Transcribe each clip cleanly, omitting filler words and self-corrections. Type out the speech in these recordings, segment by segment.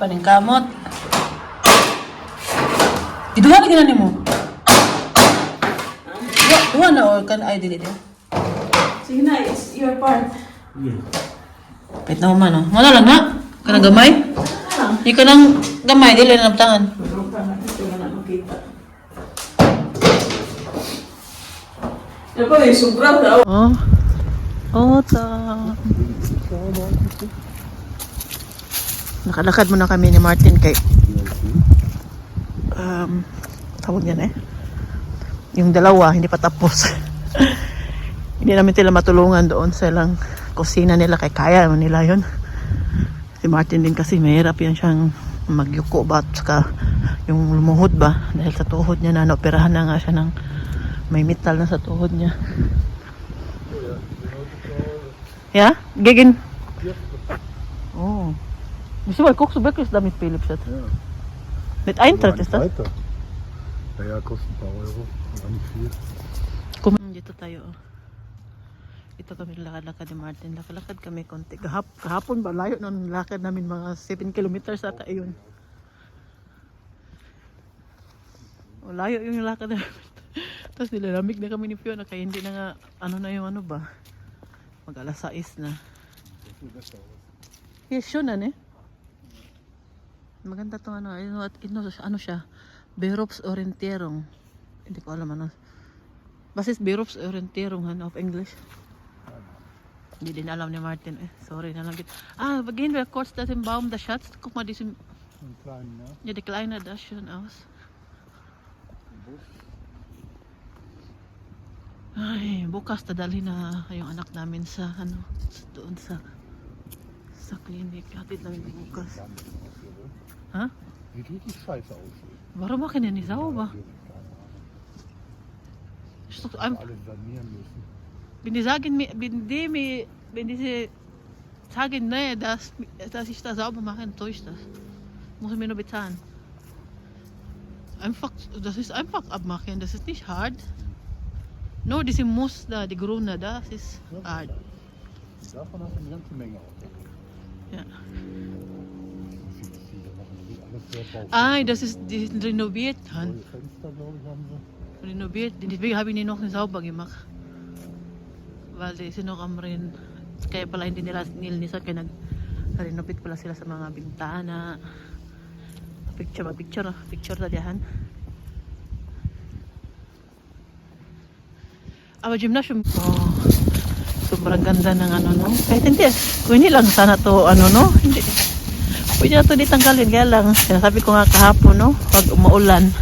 Paning kamot. Iduha na ginani mo. Duha na o kan ay dili dia. Sige na, it's your part. Pit na man oh. Wala lang na. Kanang gamay. Di ka nang gamay dili na nabtangan. Pero ka na, ito na makita. Yan pa, may sobra daw. Oh. Oh, ta. Nakalakad muna kami ni Martin kay tawag yan eh. Yung dalawa, hindi pa tapos. Hindi namin sila matulungan doon sa ilang kusina nila kay kaya naman nila yun. Si Martin din kasi mahirap yan siyang magyuko ba at saka yung lumuhod ba dahil sa tuhod niya na naoperahan na nga siya ng may metal na sa tuhod niya. Ja? Gegen? Oh. Wieso weil guckst du wirklich damit Philips jetzt? Ja. Mit Eintritt ist das? Weiter. Ja, kostet ein paar Euro, aber nicht viel. Dito tayo. Ito kami lakad-lakad ni Martin. Lakad kami konti. Kahapon ba? Layo ng lakad namin mga 7 kilometers ata yun. O, layo yung lakad namin. Tapos nilalamig na kami ni Fiona kaya hindi na nga ano na yung ano ba. Mag alas 6 na. Yes, yun na eh. Maganda tong ano. Ano siya? Beroepsoriëntering. Hindi ko alam ano. Was ist Beroepsoriëntering of English? Hindi din alam ni Martin eh. Sorry na lang. Gehen wir kurz das im Baum, der Schatz. Guck mal, diesen... Einen kleinen, ne? Ja, die kleine, das schön aus. Ay, bukas dadalhin na yung anak namin sa ano, doon sa klinik. Hatid namin bukas. Ha? Sieht richtig scheiße aus. Warum machen die nicht sauber? Ist doch einfach, Alles sanieren müssen. wenn die sagen, nee, dass ich das sauber mache, tue ich das. Muss ich mir nur bezahlen. Einfach, das ist einfach abmachen, das ist nicht hart. Nur diese Muster, die Grüne, das ist hart. Davon hast du eine ganze Menge auch. Ja. Alles sehr baufällig. Ah, das ist die sind renoviert. Neue Fenster, glaube ich, haben sie. Renoviert. Deswegen habe ich die noch nicht sauber gemacht. Weil die sind noch am Rin. Kaya pala hindi nila nilinisan kaya nag-renovate pala sila sa mga bintana. Picture na diyan. Aber Gymnasium. Oh, sobrang ganda ng ano no. Kahit hindi, kung hindi lang sana to ano no. Hindi. Pwede na to ditanggalin kaya lang. Sinasabi ko nga kahapon no, pag umuulan,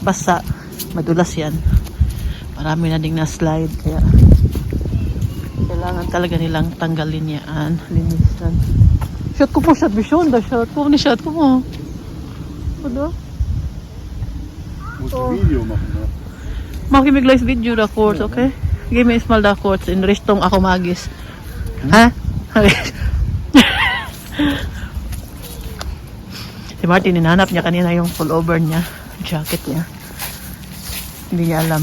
basa, madulas yan. Marami na ding na-slide kaya kailangan talaga nilang tanggalin yan, linisan. Shot ko po, shot bishonda, shot ko ni shot ko mo. Ano? Musst du Video machen, ne? Maki mig live video da kurz, okay? Give me small da kurz in Richtung ako magis. Ha? Si Martin, hinanap niya kanina yung pullover niya, jacket niya. Hindi niya alam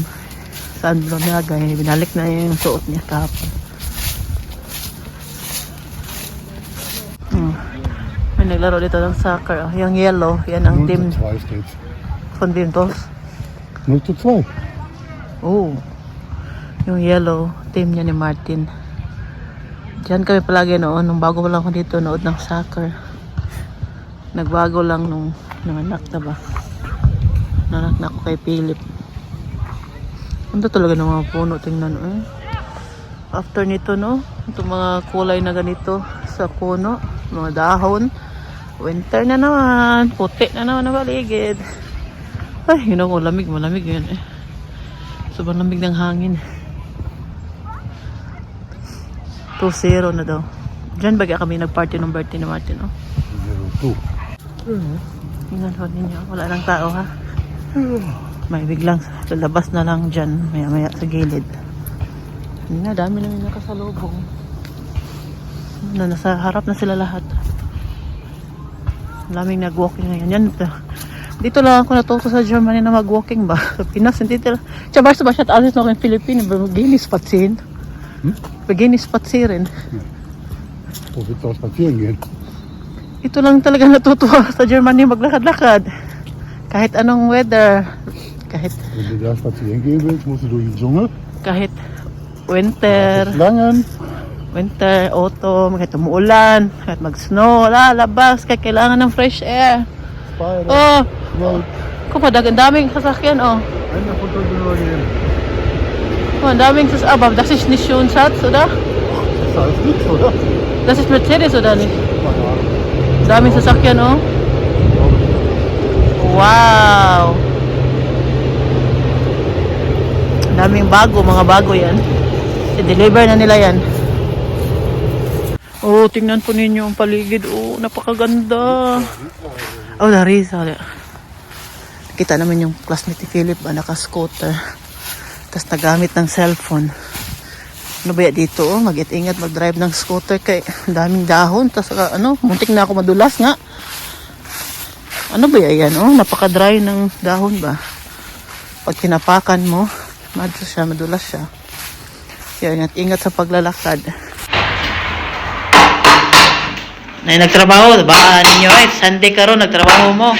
saan bro niya, ganyan, binalik na yung suot niya kahapon. May naglaro dito ng soccer. Yung yellow, yan ang 0:2 team steht's. von Vintos. 0:2. Oh, yung yellow, team niya ni Martin. Diyan kami palagi noon, nung bago lang ako dito, nood ng soccer. Nagbago lang nung anak na ba. Nanak na ako kay Philip. Ano talaga ng mga puno, tingnan eh. After nito no, itong mga kulay na ganito sa puno, mga dahon. Winter na naman, puti na naman na baligid. Ay, yun ako, malamig yun eh. Sobrang lamig ng hangin. 2-0 na daw. Diyan baga kami nag-party ng birthday ni Martin, oh. 0:2. Tingnan ho ninyo, wala lang tao ha. May biglang lalabas na lang dyan, maya-maya sa gilid. Hindi na, dami namin nakasalubong. Nasa harap na sila lahat. Maraming nag-walking ngayon. Yan, dito lang ako natuto sa Germany na mag-walking ba. Sa Pinas, hindi tila. Tsaka ba siya alles noch in Philippinen, begehen spazieren. Begehen spazieren. Wo willst du auch spazieren gehen? Ito lang talaga natutuwa sa Germany maglakad-lakad. Kahit anong weather. Kahit Wenn du da spazieren gehen willst, musst du durch den Dschungel. kahit winter, Schlangen. winter, autumn, kahit umuulan, kahit mag-snow, lalabas, kahit kailangan ng fresh air. Spider. Oh, Snake. kung pa, daming sasakyan, oh. Einer von dort nur gehen. Oh, ang daming sasakyan. Aber das ist nicht schon Schatz, oder? Das ist alles nichts, oder? Das ist Mercedes, oder nicht? Keine Ahnung. Daming sasakyan, oh. Wow! Daming bago, mga bago yan. I-deliver na nila yan. Oh, tingnan po ninyo ang paligid. Oh, napakaganda. Oh, Larissa. Kita naman yung classmate ni Philip, naka-scooter. Tapos nagamit ng cellphone. Ano ba yan dito? Oh, mag-ingat, mag-drive ng scooter kay daming dahon. Tapos muntik na ako madulas nga. Ano ba yan? Oh, napaka-dry ng dahon ba? Pag tinapakan mo, madulas siya. Kaya ingat sa paglalakad. Na nagtrabaho ba ninyo Sunday karon nagtrabaho mo.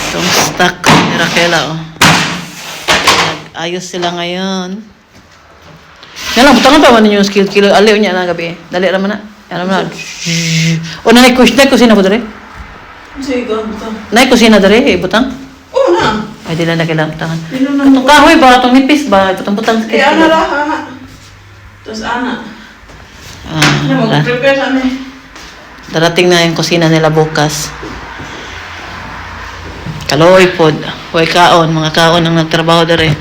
Itong stock ni Raquela, oh. Nag-ayos sila ngayon. Yan lang, butangan pa man ninyo yung skill kilo. Aliw niya na gabi. Dali naman na. Alam na. O, nanay kusina ko dali. Sige, ito. Nanay kusina dali, butang. Oo na. Ay, di lang na kailangan butangan. Ino na Itong kahoy ba? Itong nipis ba? Butang-butang sa Kaya ana lah, ana. Tapos ana. Ano, mag-prepare sa amin. Darating na yung kusina nila bukas. Kaloy pod. Huwag kaon. Mga kaon ang nagtrabaho dere.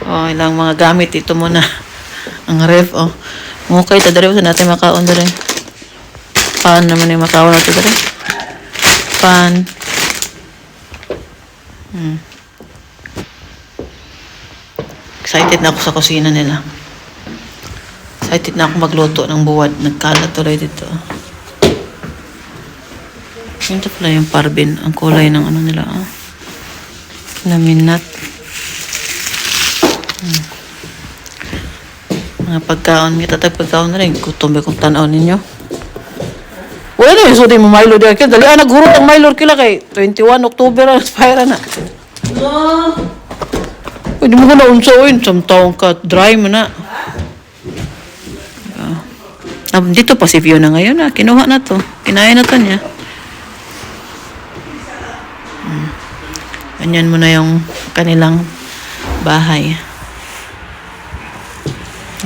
O, ilang mga gamit. Ito muna. Ang ref, oh. Mukay, tadari sa natin makaon dere. Pan naman yung makaon natin dere. Pan. Excited na ako sa kusina nila. Excited na ako magluto ng buwad. Nagkalat tuloy dito. Ito pala yung parbin. Ang kulay ng ano nila. Oh. Laminat. Mga pagkaon. May tatag pagkaon na rin. Kutumbi kong tanaw ninyo. Wala na yung suti mo Milo di akin. Dali naghurot ang Milo kila kay 21 October ang expire na. No. Pwede mo ka na unsaoin. Samtaong ka. Dry mo na. Dito pa si Fiona ngayon. Kinuha na to. Kinaya na to niya. Ganyan mo na yung kanilang bahay.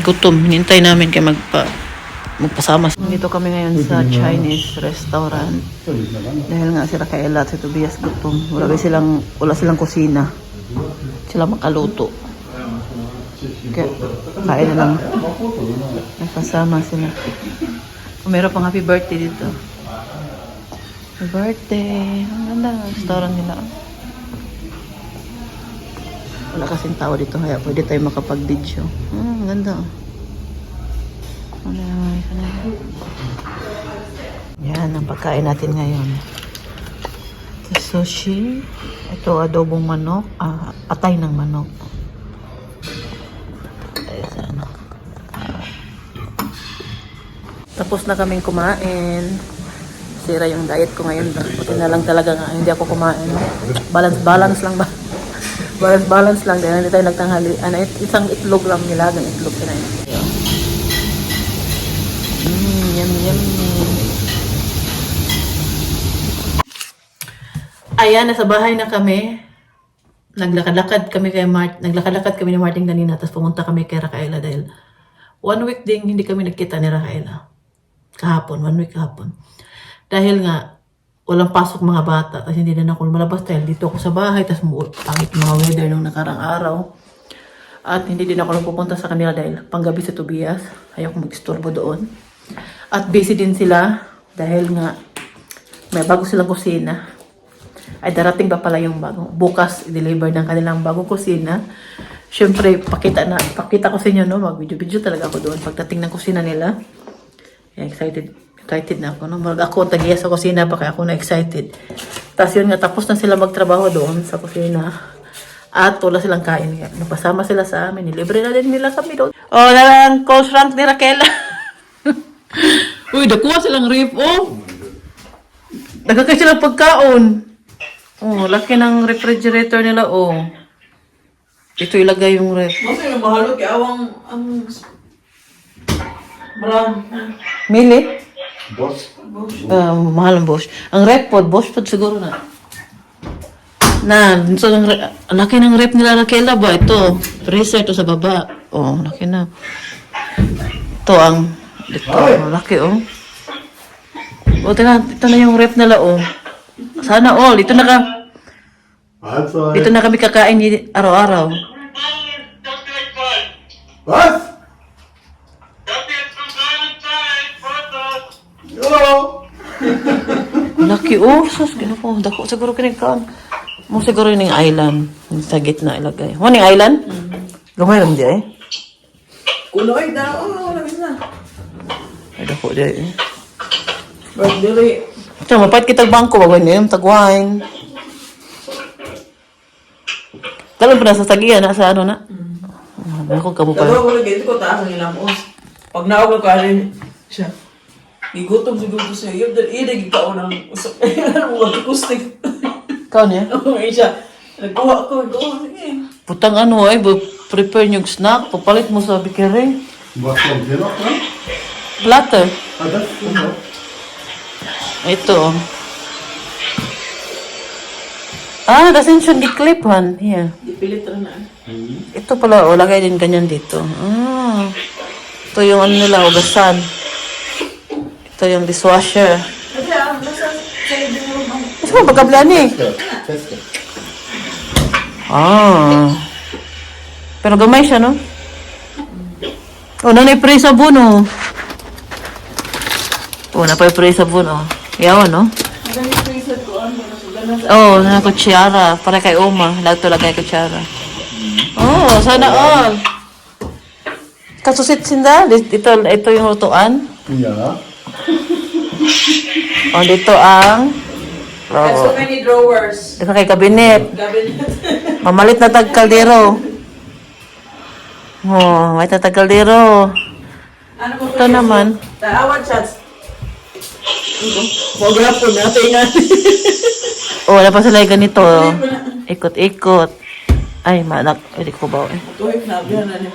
Gutom. Hinintay namin kay magpasama. Dito kami ngayon sa Chinese restaurant. Dahil nga si Raquela at si Tobias gutom. Wala silang kusina. Sila makaluto. Kaya kain na lang. Nagpasama sila. Meron pang happy birthday dito. Happy birthday. Ang ganda ng restaurant nila. Wala kasing tao dito kaya pwede tayo makapag-video. Ang ganda. Yan ang pagkain natin ngayon. Ito sushi. Ito adobong manok. Atay ng manok. Tapos na kaming kumain. Sira yung diet ko ngayon. Buti na lang talaga nga. Hindi ako kumain. Balance lang ba? Balance lang. Dahil hindi tayo nagtanghali. Isang itlog lang nilagang itlog. Yummy. Ayan, nasa bahay na kami. Naglakad-lakad kami ni Martin kanina. Tapos pumunta kami kay Raquela dahil 1 week din hindi kami nagkita ni Raquela. Kahapon, 1 week kahapon. Dahil nga, walang pasok mga bata. Tapos hindi na ako malabas dahil dito ako sa bahay. Tapos pangit mga weather nung nakarang araw. At hindi din ako nagpupunta sa kanila dahil panggabi sa Tobias. Ayaw ko mag-istorbo doon. At busy din sila dahil nga may bago silang kusina. Ay darating pa pala yung bago. Bukas, i-deliver ng kanilang bagong kusina. Siyempre, pakita ko sa inyo, no? Mag-video talaga ako doon. Pagdating ng kusina nila. Excited na ako. No? Ako, tagiya sa kusina pa kaya ako na-excited. Tapos yun nga, tapos na sila magtrabaho doon sa kusina. At wala silang kain. Napasama sila sa amin. Nilibre na din nila kami doon. Oh, nalang cold rank ni Raquela. Uy, nakuha silang rip, oh. Nagkakay silang pagkaon. Oh, laki ng refrigerator nila, oh. Ito ilagay yung rep. Masa yung mahalo kaya awang ang brand. Mili? Boss? Mahal ang Bosch. Ang rep pod, Bosch pod siguro na. So, ang laki ng rep nila Raquela ba? Ito, freezer ito sa baba. Oh, laki na. Ito ang, ito, laki oh. O, ito na yung rep nila oh. Sana all, ito na ka. Mahlzeit. Dito na kami kakain araw-araw. Was? Ja. Laki oh, sus, ginako. Dako siguro kinikaon. Mo siguro yung island. Yung sa gitna ilagay. Mo yung island? Gamay lang di eh. Kuno ay daw, wala na. Ay, dako di eh. But dili. Ito, mapait kitag bangko. Wag niyo yung tagwain. Talon pa na sa tagiya, nasa ano na? Ako kamo pa. Dalawa ko lagi ko taas ang ilang os. Pag naawag ko rin siya. Gigutom siguro siya. Yung dali gikaon ng usap. Ano wag kustig. Ikaw niya? Oo, siya. Nagkuha ko, sige. Putang ano ay, prepare yung snack. Papalit mo sa bikere. Was kommt hier noch dran? Platter. Ah, das kommt noch. Ito. Ah, das sind schon die Klippen. Hier. Ipilit rin na. Ito pala, lagay din ganyan dito. Ah. Ito yung ano nila, ugasan. Ito yung dishwasher. Kasi ang nasa sa living room ang Mas mo, pagkablan eh. Feste. Ah. Pero gamay siya, no? Oh, nanay-pray sabon, oh. Oh, napay-pray sabon, oh. Yawan, no? magaling freezer ko ang mga suganan sa Oh, na kutsara. Para kay Oma. Lahat to lagay kutsara. Oh, sana all. Kasusit sinda. Ito yung lutuan. Ja. Oh, dito ang... There's so many drawers. Dito kay kabinet. Cabinet. Mamalit na tag kaldero. Oh, may tatag kaldero. Ano ko Ito naman. Taawad shots. Huwag na po natin nga. Oh, wala pa sila yung ganito. Ikot-ikot. Ay, manak. Hindi ko ba eh. Tuhip na, bihan na niyo.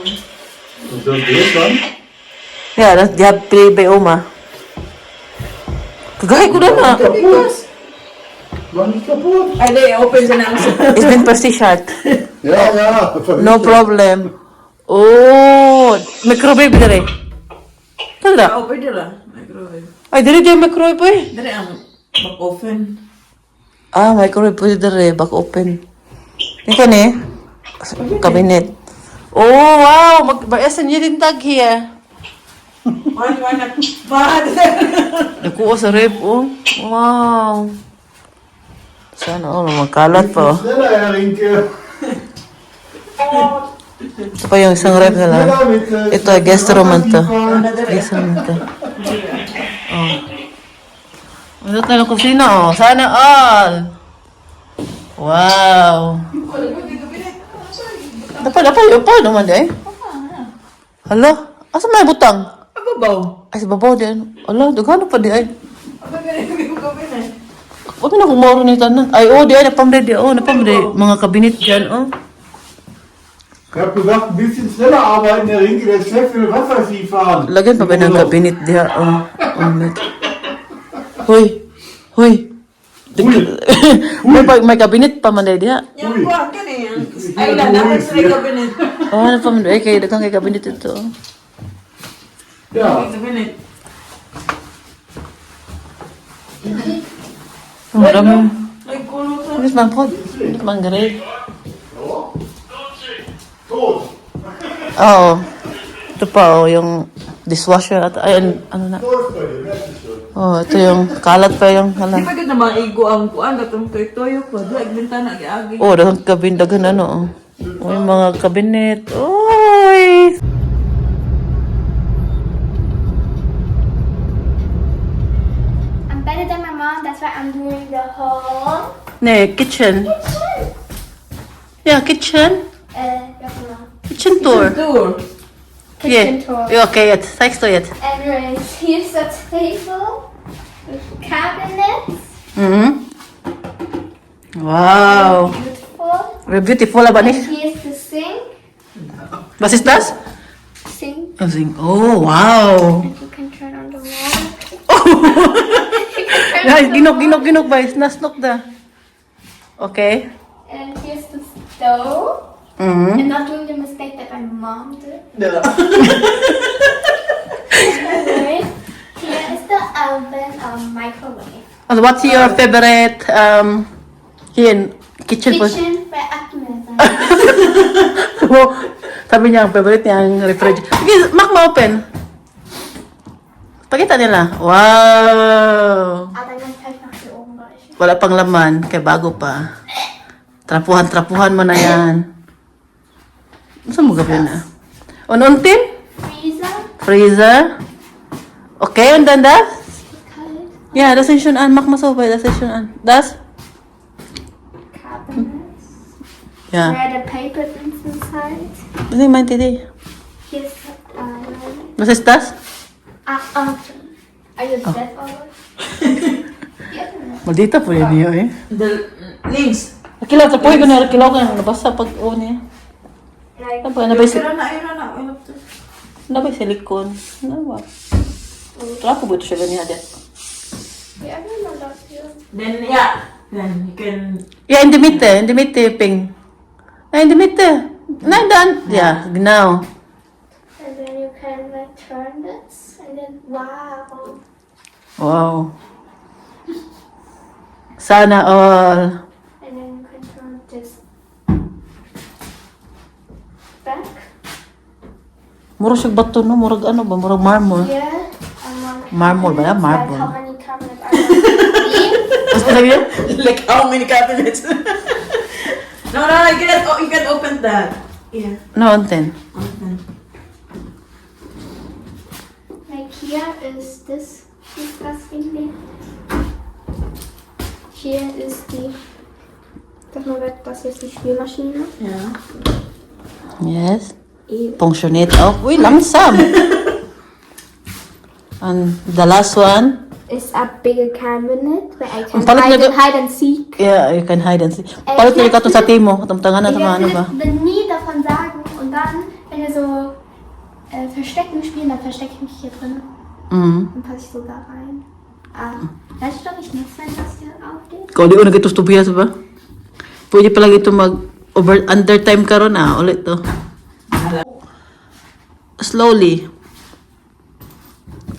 Und das geht dann? Yeah, that's the play by Oma. Kagay ko na na. Because, War nicht kaputt. ay, di, open sa nang It's been precision. Ja, ja. No problem. Oh, microwave dire. Tanda. Open nila. Microwave. Ay, dire yung microwave eh. Dari ang mag-open. Ah, microwave pwede dire. Back open. Ika ni. Cabinet. Oh, wow. Mag-asan niyo din tag here. Wala. Bad. Nakuha sa rep, oh. Wow. Sana, oh, magkalat pa, oh. Schneller, Herr Rinke. Ito pa yung isang rep nila. Schneller mit Ito, guest room man to. fahren. Guest room to. Oh. Ano tayo ng kusina, oh. Sana all. Wow. Dapat, yung pa naman, eh. Hala, asa may butang? Ababaw. Ay, sa babaw din. Hala, dugano pa di ay. Apa ganyan ko pinay? Huwag na kung maro ni tanan. Ay, oh, di ay, napamre di. Oh, napamre. Mga kabinet dyan, oh. Ich hab gesagt, ein bisschen schneller arbeiten, Herr Rinke, der Chef will Wasserski fahren. Lagyan pa ba ng kabinet diha? Oh, oh, net. Hoy, hoy. May kabinet pa man diha. Yang kuha ka na yan. Ay, dapat sa cabinet. Oh, ano pa man? Ay, kay dagang kay kabinet ito. Oh. Ja. Cabinet. Oh, marami. Ay, kulo sa... Ano man po? Ano man gare? Tot. Oo. Ito pa, oh, yung dishwasher at ay, ano na. Tot bei dir, merkst du schon. Oh, ito yung kalat pa yung Di hala. ba ganda maigo ang kuan katong toy-toyo ko. Doon, bintana agi-agi. Oh, dagang kabindagan ano. Oh. Oh, yung mga kabinet. Oy! I'm better than my mom, that's why I'm doing the whole Ne, kitchen. Yeah, kitchen. yes, mom. Kitchen tour. Tour. kitchen Yeah. tour. Okay, jetzt. Zeigst du jetzt. Anyways, here's the table with cabinets. Mhm. Wow. Beautiful. Beautiful aber And nicht. here's the sink. Was ist das? Sink. Oh, wow. And you can turn on the water. Ja, ginog ba? Nasnok da. Okay. And here's the stove. Mhm. I'm not doing the mistake that my mom did. Yeah. Anyways, here is the oven, microwave. Also, what's your favorite here in kitchen? Kitchen reactor. So, sabi niya, ang favorite niya ang refrigerator. Okay, Mac, ma-open. Pakita nila. Wow. Aber dann kann ich noch hier oben reichen. Wala pang laman, kaya bago pa. Trapuhan mo na yan. Saan mo gawin na? Ununtin? Freezer. Freezer. Okay, und dann das? Kalt. Ja, das ist schon an. Mach mal so, weil das ist schon an. Das? Cabinets. Ja. Where the paper is inside. Was ist meinte die? Here's the Was ist das? oven. Are you dead already? Yeah. Maldita po yun niyo eh. Links. Kilaw, tapoy ko na kilaw ka. Nabasa pag niya. Like, Ano ba? Nabay si... Ayun na. Nabay silikon. Ano ba? Trapo ba ito siya ganyan din? yeah, I don't know that here. Then you can. Ja, in der Mitte, Ping. Ja, in der Mitte. Nein, dann. Ja, genau. And then you can like turn this, and then wow. Wow. Sana all. And then you can turn this back. Murag siya bato, no? Murag ano ba? Murag marmol. Here. Marble ba yan? Marble. Like how many cabinets are there? Mas sabi niya? Like how many cabinets? No, you can open that. Yeah. No, unten. Open. Like here is this disgusting thing. Hier ist die. Das hier ist die Spülmaschine. Yeah. Yes. Ew. Funktioniert auch. Uy, langsam. And the last one. Is a bigger cabinet where I can Ang palit na hide and seek. Yeah, you can hide and see. Palit na ikaw sa timo. Tamtangan na Ich tama ano ba? will nie davon sagen. Und dann, wenn wir so Verstecken spielen, dann verstecke ich mich hier drin. Mm. Dann passe ich so da rein. Weißt du doch nicht, wenn das hier aufgeht? Kau di una gito Tobias ba? Pwede pala gito mag under time karon ulit to. Slowly.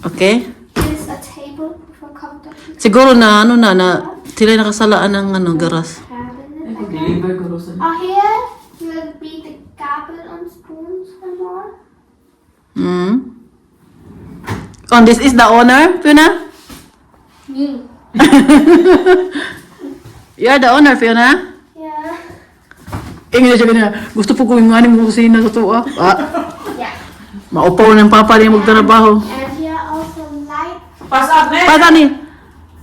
Okay? Here's a table for counter. Siguro na sila nakasalaan ng garas. Cabinet. Deliver ko sa. Here will be the gabel and spoons and more. Mm. Oh, this is the owner, Fiona? Me. You are the owner, Fiona? Yeah. Ingin na siya ganyan. Gusto po ko yung nga mo kusina sa tuwa. Yeah. Maupaw ng papa niya magtrabaho. And here also light. Pass up, ne? Paano ni?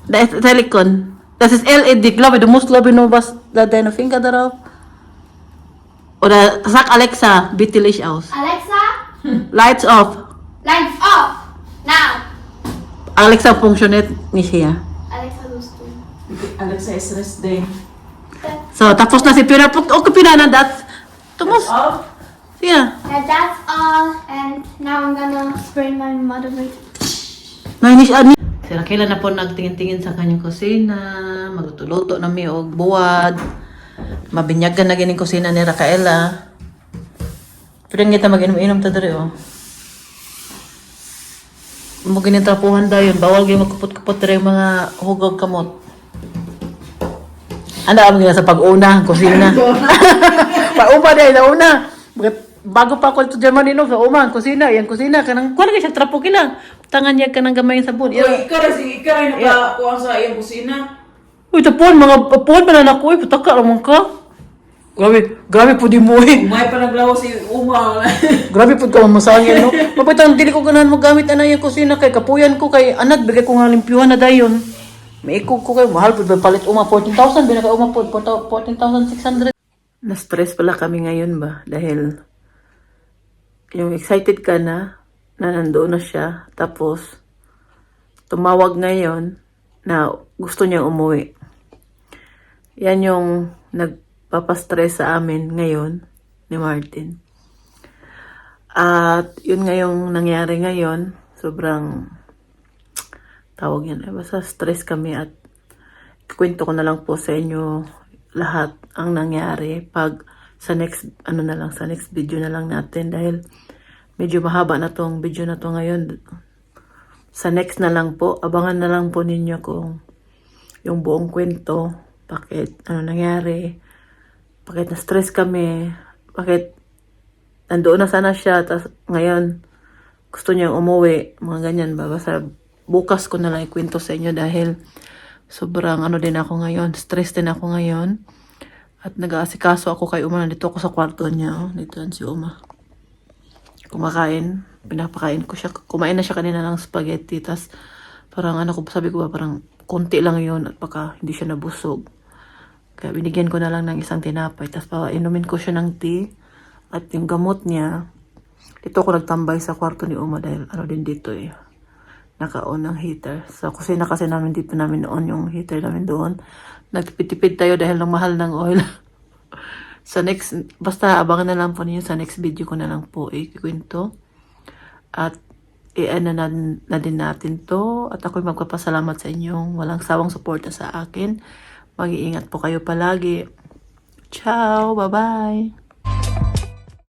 Das ist Telecon. Das ist LED, glaube ich. Du musst, glaube ich, nur was, deine Finger darauf. Oder sag Alexa, bitte Licht aus. Alexa, Lights off. lights off. Now. Alexa funktioniert nicht hier. Alexa, tust du. Alexa is rest day. So, tapos na si Pina. Okay, Pina na that. Tumus. Off. Yeah. Yeah, that's all. And now I'm gonna spray my mother with. Nainis ani. Si Raquel na po nagtingin-tingin sa kanyang kusina. Magluto-luto na mi og buwad. Mabinyagan na gining kusina ni Raquela. Pero nga ta mag-inom-inom ta diri oh. Mo gining trapuhan dayon, bawal gyud magkupot-kupot diri yung mga hugog kamot. Anda ang gina sa pag-una, kusina. Pa-uma dai na una. Bago pa ako to Germany no, sa uma, kusina, yang kusina kanang kuan siya trapo kila. Tangan niya kanang gamay sabon. Uy, ikaw rin nakakuha sa iyong kusina. Uy, tapon, mga tapon pa na naku, putaka naman ka. Grabe po di mo eh. Umay pa naglawa si Uma. Grabe po ka mamasangin, no? Mapitang, dili ko ganahan magamit na yung kusina kay kapuyan ko kay anak, bigay ko nga limpyuhan na dayon. May ikog ko kay mahal po, palit uma 14,000, binaka uma po, 14,600. Na-stress pala kami ngayon ba? Dahil yung excited ka na nandoon na siya. Tapos, tumawag ngayon na gusto niyang umuwi. Yan yung nagpapastress sa amin ngayon ni Martin. At yun nga yung nangyari ngayon. Sobrang tawag yan. Basta stress kami at kwento ko na lang po sa inyo lahat ang nangyari pag sa next sa next video na lang natin dahil medyo mahaba na tong video na to ngayon. Sa next na lang po, abangan na lang po ninyo kung yung buong kwento, bakit nangyari, bakit na stress kami, bakit nandoon na sana siya tapos ngayon gusto niyang umuwi, mga ganyan ba. Basta bukas ko na lang ikwento sa inyo dahil sobrang din ako ngayon, stress din ako ngayon. At nag-aasikaso ako kay Uma. Nandito ako sa kwarto niya. Oh. Dito yan si Uma. Kumakain. Pinapakain ko siya. Kumain na siya kanina ng spaghetti. Tapos parang sabi ko ba, parang konti lang yun at baka hindi siya nabusog. Kaya binigyan ko na lang ng isang tinapay. Tapos inumin ko siya ng tea. At yung gamot niya, dito ako nagtambay sa kwarto ni Uma dahil din dito eh. Naka-on ng heater. Sa kusina kasi namin dito namin on yung heater namin doon. Nagtipid-tipid tayo dahil ng mahal ng oil. Sa next, basta abangan na lang po ninyo sa next video ko na lang po ikwento. At na din natin to. At ako'y magpapasalamat sa inyong walang sawang suporta sa akin. Mag-iingat po kayo palagi. Ciao! Bye-bye!